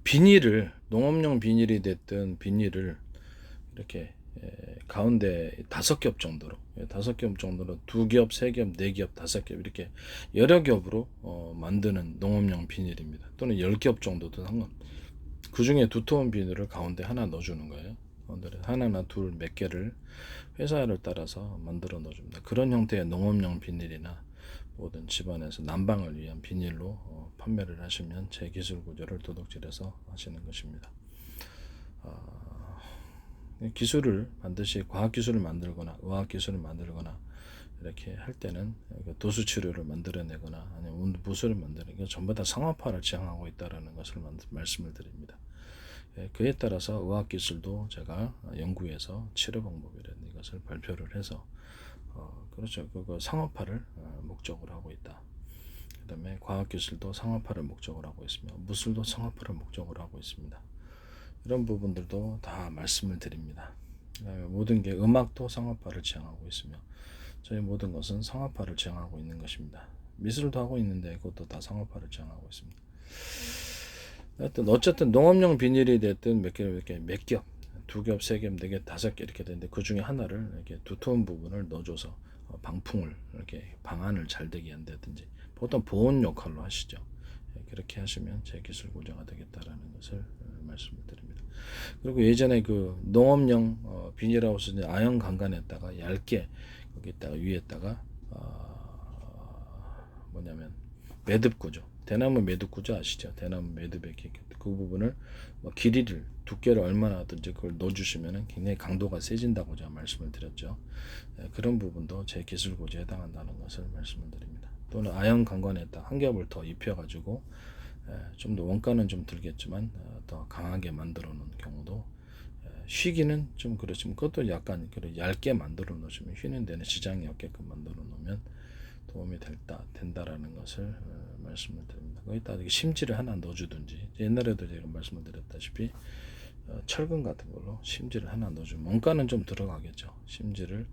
비닐을 농업용 비닐이 됐든 비닐을 이렇게 가운데 5겹 정도로 5겹 정도로 2겹, 3겹, 4겹, 5겹 이렇게 여러 겹으로 만드는 농업용 비닐입니다. 또는 10겹 정도도 상관. 그 중에 두꺼운 비닐을 가운데 하나 넣어주는 거예요. 하나나 둘 몇 개를 회사를 따라서 만들어 넣어줍니다. 그런 형태의 농업용 비닐이나 모든 집안에서 난방을 위한 비닐로 판매를 하시면 제 기술 구조를 도둑질해서 하시는 것입니다. 기술을 반드시 과학 기술을 만들거나 의학 기술을 만들거나 이렇게 할 때는 도수 치료를 만들어내거나 아니면 무술을 만드는 게 전부 다 상업화를 지향하고 있다는 것을 말씀을 드립니다. 그에 따라서 의학 기술도 제가 연구해서 치료 방법이라는 것을 발표를 해서 그렇죠. 그거 상업화를 목적으로 하고 있다. 그다음에 과학 기술도 상업화를 목적으로 하고 있으며 무술도 상업화를 목적으로 하고 있습니다. 이런 부분들도 다 말씀을 드립니다. 모든 게 음악도 상업화를 지향하고 있으며 저희 모든 것은 상업화를 지향하고 있는 것입니다. 미술도 하고 있는데 그것도 다 상업화를 지향하고 있습니다. 어쨌든 농업용 비닐이 됐든 몇 겹, 2겹, 3겹, 4겹, 5겹 이렇게 되는데 그 중에 하나를 이렇게 두터운 부분을 넣어줘서 방풍을 이렇게 방안을 잘 되게 한다든지 보통 보온 역할로 하시죠. 그렇게 하시면 제 기술 고자가 되겠다라는 것을 말씀을 드립니다. 그리고 예전에 그 농업용 비닐하우스 아연 강간에다가 얇게 거기다가 위에다가 뭐냐면 매듭 구조, 대나무 매듭 구조 아시죠? 대나무 매듭의 그 부분을 길이를 두께를 얼마나 하든지 그걸 넣어주시면 굉장히 강도가 세진다고 제가 말씀을 드렸죠. 그런 부분도 제 기술 고지에 해당한다는 것을 말씀을 드립니다. 또는 아연 강관에다 한 겹을 더 입혀가지고 좀 더 원가는 좀 들겠지만 더 강하게 만들어 놓은 경우도 휘기는 좀 그렇지만 그것도 약간 얇게 만들어 놓으시면 휘는 데는 지장이 없게끔 만들어 놓으면 도움이 된다라는 것을 말씀을 드립니다. 거기다 심지를 하나 넣어주든지 옛날에도 제가 말씀을 드렸다시피 철근 같은 걸로 심지를 하나 넣어주면 원가는 좀 들어가겠죠. 심지를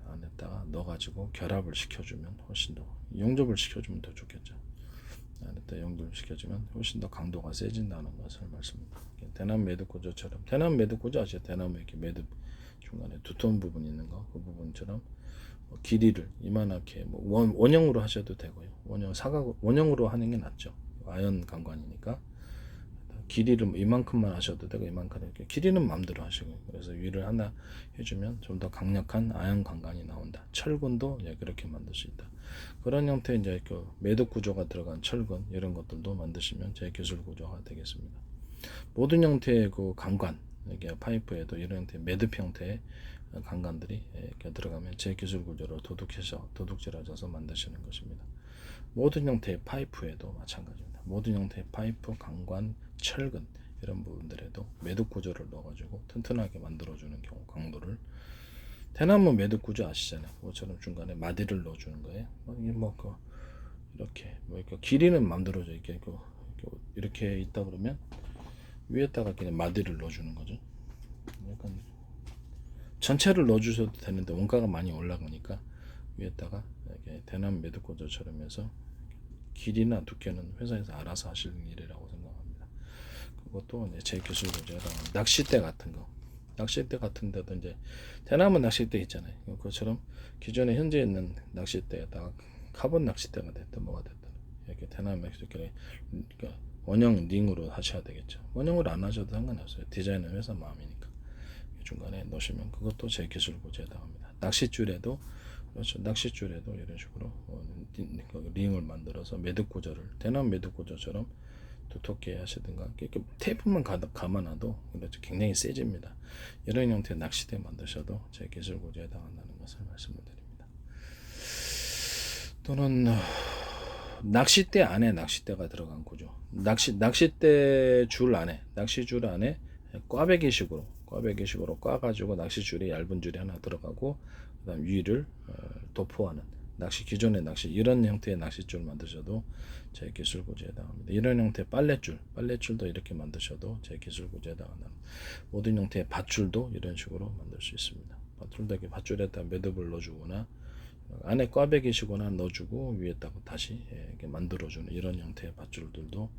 안에다가 넣어가지고 결합을 시켜주면 훨씬 더 용접을 시켜주면 더 좋겠죠. 안에다 용접을 시켜주면 훨씬 더 강도가 세진다는 것을 말씀드립니다. 대나무 매듭 구조처럼 대나무 매듭 구조 아시죠? 대나무 이렇게 매듭 중간에 두터운 부분 있는 거 그 부분처럼 길이를 이만하게 원형으로 하셔도 되고요. 원형으로 하는 게 낫죠. 아연 강관이니까 길이를 이만큼만 하셔도 되고 이만큼 이렇게 길이는 마음대로 하시고 그래서 위를 하나 해주면 좀 더 강력한 아연 강관이 나온다. 철근도 그렇게 만들 수 있다. 그런 형태의 이제 그 매듭 구조가 들어간 철근 이런 것들도 만드시면 제 기술 구조가 되겠습니다. 모든 형태의 그 강관 이게 파이프에도 이런 형태의 매듭 형태의 강관들이 이렇게 들어가면 제 기술 구조로 도둑질하셔서 만드시는 것입니다. 모든 형태의 파이프에도 마찬가지입니다. 모든 형태의 파이프, 강관, 철근 이런 부분들에도 매듭 구조를 넣어가지고 튼튼하게 만들어주는 경우 강도를 대나무 매듭 구조 아시잖아요. 그것처럼 중간에 마디를 넣어주는 거예요. 이렇게 길이는 만들어져 이렇게 있다 그러면 위에다가 그냥 마디를 넣어주는 거죠. 약간 전체를 넣어주셔도 되는데 원가가 많이 올라가니까 위에다가 이렇게 대나무 매듭 구조처럼 해서 길이나 두께는 회사에서 알아서 하실 일이라고 생각합니다. 그것도 제 기술 구조에 낚싯대 같은 거, 낚싯대 같은 데도 이제 대나무 낚싯대 있잖아요. 그것처럼 기존에 현재 있는 낚싯대에다가 카본 낚싯대가 됐든 뭐가 됐든 이렇게 대나무 낚싯대 그러니까 원형 링으로 하셔야 되겠죠. 원형으로 안 하셔도 상관없어요. 디자인은 회사 마음이니까. 중간에 넣으시면 그것도 제 기술 구조에 해당합니다. 낚싯줄에도 그렇죠. 낚싯줄에도 이런 식으로 링을 만들어서 매듭 구조를 대나무 매듭 구조처럼 두텁게 하시든가 이렇게 테이프만 감아놔도 그렇죠. 굉장히 세집니다. 이런 형태의 낚싯대 만드셔도 제 기술 구조에 해당한다는 것을 말씀을 드립니다. 또는 낚싯대 안에 낚싯대가 들어간 구조. 낚싯대 줄 안에 낚시줄 안에 꽈배기식으로 꽈가지고 낚시줄이 얇은 줄이 하나 들어가고 그다음 위를 도포하는 기존의 낚시 이런 형태의 낚싯줄 만드셔도 제 기술 구조에 해당합니다. 이런 형태의 빨랫줄도 이렇게 만드셔도 제 기술 구조에 해당한다. 모든 형태의 밧줄도 이런 식으로 만들 수 있습니다. 밧줄에다 매듭을 넣어주거나 안에 꽈배기시거나 넣어주고 위에다가 다시 이렇게 만들어주는 이런 형태의 밧줄들도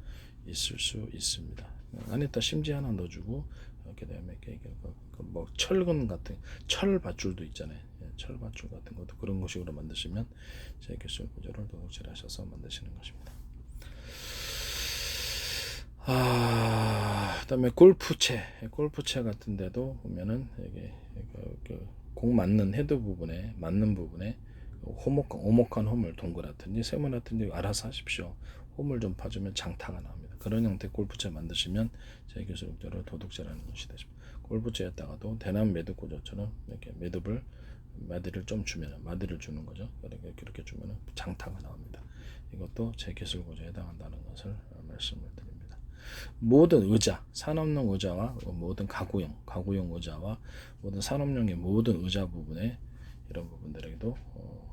있을 수 있습니다. 안에다 심지 하나 넣어주고 그다음에 뭐 철근 같은 철 밧줄도 있잖아요. 철 밧줄 같은 것도 그런 식으로 만드시면 제 기술 구조를 도둑질하셔서 만드시는 것입니다. 그다음에 골프채 같은데도 보면은 이게 공 맞는 헤드 부분에 맞는 부분에 오목한 홈을 동그랗든지 세모나든지 알아서 하십시오. 홈을 좀 파주면 장타가 나옵니다. 그런 형태의 골프채 만드시면 제 기술대로 도둑질하는 것이 되십니다. 골프채에다가도 대남 매듭 구조처럼 이렇게 마디를 좀 주면 마디를 주는 거죠. 그렇게 주면 장타가 나옵니다. 이것도 제 기술 구조에 해당한다는 것을 말씀을 드립니다. 모든 의자, 산업용 의자와 모든 가구용 의자와 모든 산업용의 모든 의자 부분에 이런 부분들에도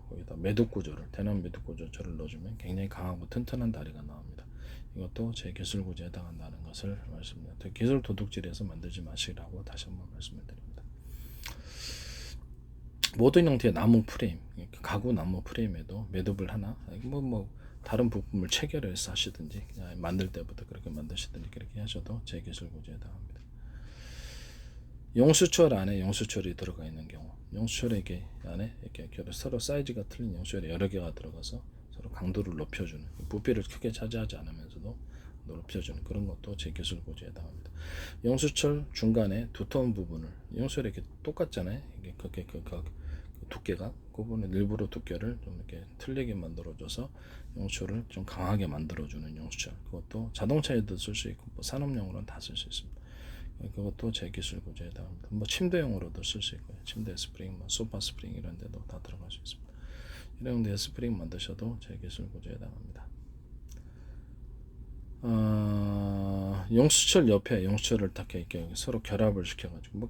거기다 매듭 구조를 대남 매듭 구조를 넣어주면 굉장히 강하고 튼튼한 다리가 나옵니다. 이것도 제 기술 구조에 해당한다는 것을 말씀드립니다. 기술 도둑질에서 만들지 마시라고 다시 한번 말씀을 드립니다. 모든 형태의 나무 프레임, 가구 나무 프레임에도 매듭을 하나 다른 부품을 체결해서 하시든지 그냥 만들 때부터 그렇게 만드시든지 그렇게 하셔도 제 기술 구조에 해당합니다. 용수철 안에 용수철이 들어가 있는 경우, 용수철에 안에 이렇게 서로 사이즈가 틀린 용수철이 여러 개가 들어가서 서로 강도를 높여주는, 부피를 크게 차지하지 않으면서도 높여주는 그런 것도 제 기술 구조에 해당합니다. 용수철 중간에 두터운 부분을, 용수철이 이렇게 똑같잖아요. 이게 두께가 그 부분을 일부러 두께를 좀 이렇게 틀리게 만들어줘서 용수철을 좀 강하게 만들어주는 용수철, 그것도 자동차에도 쓸 수 있고 산업용으로는 다 쓸 수 있습니다. 그것도 제 기술 구조에 해당합니다. 침대용으로도 쓸 수 있고요. 침대 스프링, 소파 스프링 이런 데도 다 들어갈 수 있습니다. 이런 데 스프링 만드셔도 제 기술 구조에 해당합니다. 용수철 옆에 용수철을 딱 이렇게 서로 결합을 시켜가지고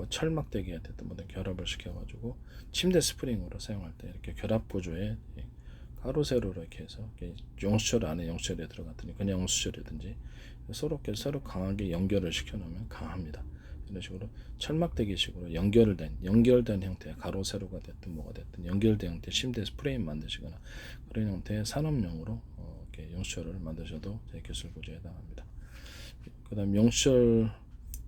철막대기에 됐든 뭐든 결합을 시켜가지고 침대 스프링으로 사용할 때 이렇게 결합 구조에 가로 세로로 이렇게 해서 용수철 안에 용수철에 들어갔더니 그냥 용수철이든지 서로 강하게 연결을 시켜놓으면 강합니다. 이런 식으로 철막대기식으로 연결된 형태의 가로 세로가 됐든 뭐가 됐든 연결된 형태의 침대 프레임 만드시거나 그런 형태의 산업용으로 이렇게 용수철을 만드셔도 제 기술 구조에 해당합니다. 그다음 용수철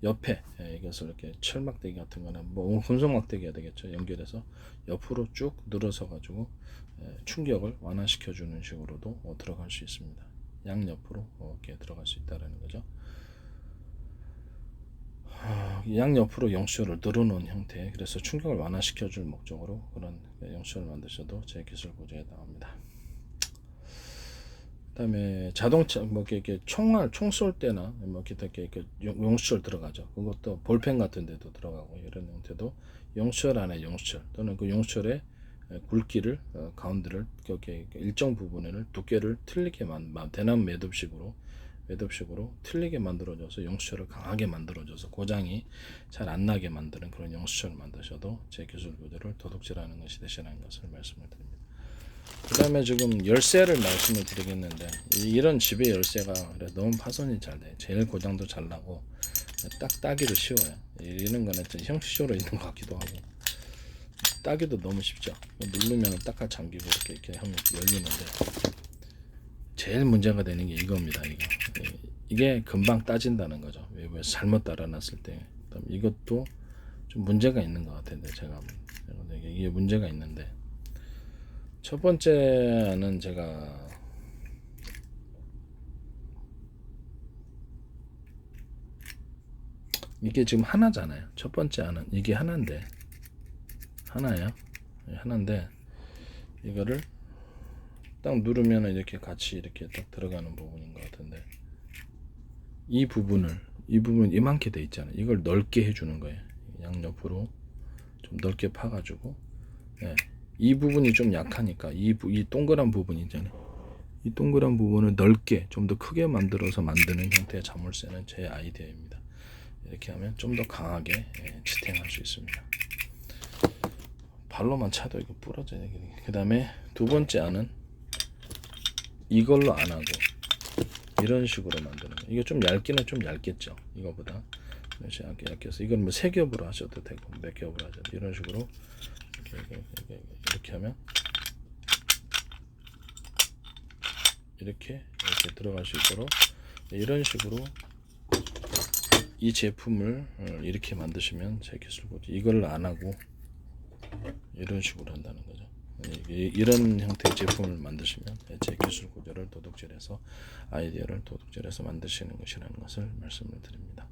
옆에 이것을 이렇게 철막대기 같은 거나 금속막대기가 되겠죠. 연결해서 옆으로 쭉 늘어서 가지고 충격을 완화시켜 주는 식으로도 들어갈 수 있습니다. 양옆으로 이렇게 들어갈 수 있다라는 거죠. 양옆으로 용수철을 늘어놓은 형태, 그래서 충격을 완화시켜 줄 목적으로 그런 용수철을 만드셔도 제 기술 구조에 해당합니다. 그다음에 자동차 이렇게 총 쏠 때나 이렇게 용수철 들어가죠. 그것도 볼펜 같은 데도 들어가고 이런 형태도 용수철 안에 용수철 또는 그 용수철의 굵기를 가운데를 이렇게 일정 부분을 두께를 틀리게 대남 매듭식으로 틀리게 만들어줘서 용수철을 강하게 만들어줘서 고장이 잘 안 나게 만드는 그런 용수철을 만드셔도 제 기술 구조를 도둑질하는 것이 되시라는 것을 말씀을 드립니다. 그 다음에 지금 열쇠를 말씀을 드리겠는데 이런 집의 열쇠가 너무 파손이 잘 돼. 제일 고장도 잘 나고 따기도 쉬워요. 이런 거는 형식적으로 있는 것 같기도 하고 따기도 너무 쉽죠. 누르면 딱딱 잠기고 이렇게 하면 열리는데 제일 문제가 되는 게 이겁니다. 이게 금방 따진다는 거죠. 외부에서 잘못 달아놨을 때. 이것도 좀 문제가 있는 것 같은데 제가 이게 문제가 있는데 첫 번째는 제가 이게 지금 하나잖아요. 첫 번째 안은 이게 하나인데 하나인데 이거를 딱 누르면 이렇게 같이 이렇게 딱 들어가는 부분인 것 같은데 이 부분 이만큼 돼 있잖아요. 이걸 넓게 해주는 거예요. 양옆으로 좀 넓게 파가지고 이 부분이 좀 약하니까 이 동그란 부분 있잖아요. 이 동그란 부분을 넓게 좀 더 크게 만들어서 만드는 형태의 자물쇠는 제 아이디어입니다. 이렇게 하면 좀 더 강하게 지탱할 수 있습니다. 발로만 차도 이거 부러져요. 그 다음에 두 번째 안은 이걸로 안 하고 이런 식으로 만드는 거예요. 이게 좀 얇기는 좀 얇겠죠. 이거보다 얇게 얇게서 이건 뭐 세 겹으로 하셔도 되고 몇 겹으로 하셔도 이런 식으로 이렇게 하면 이렇게 들어갈 수 있도록 이런 식으로 이 제품을 이렇게 만드시면 제 기술고죠. 이걸 안 하고 이런 식으로 한다는 거죠. 이런 형태의 제품을 만드시면 제 기술 구조를 도둑질해서 아이디어를 도둑질해서 만드시는 것이라는 것을 말씀을 드립니다.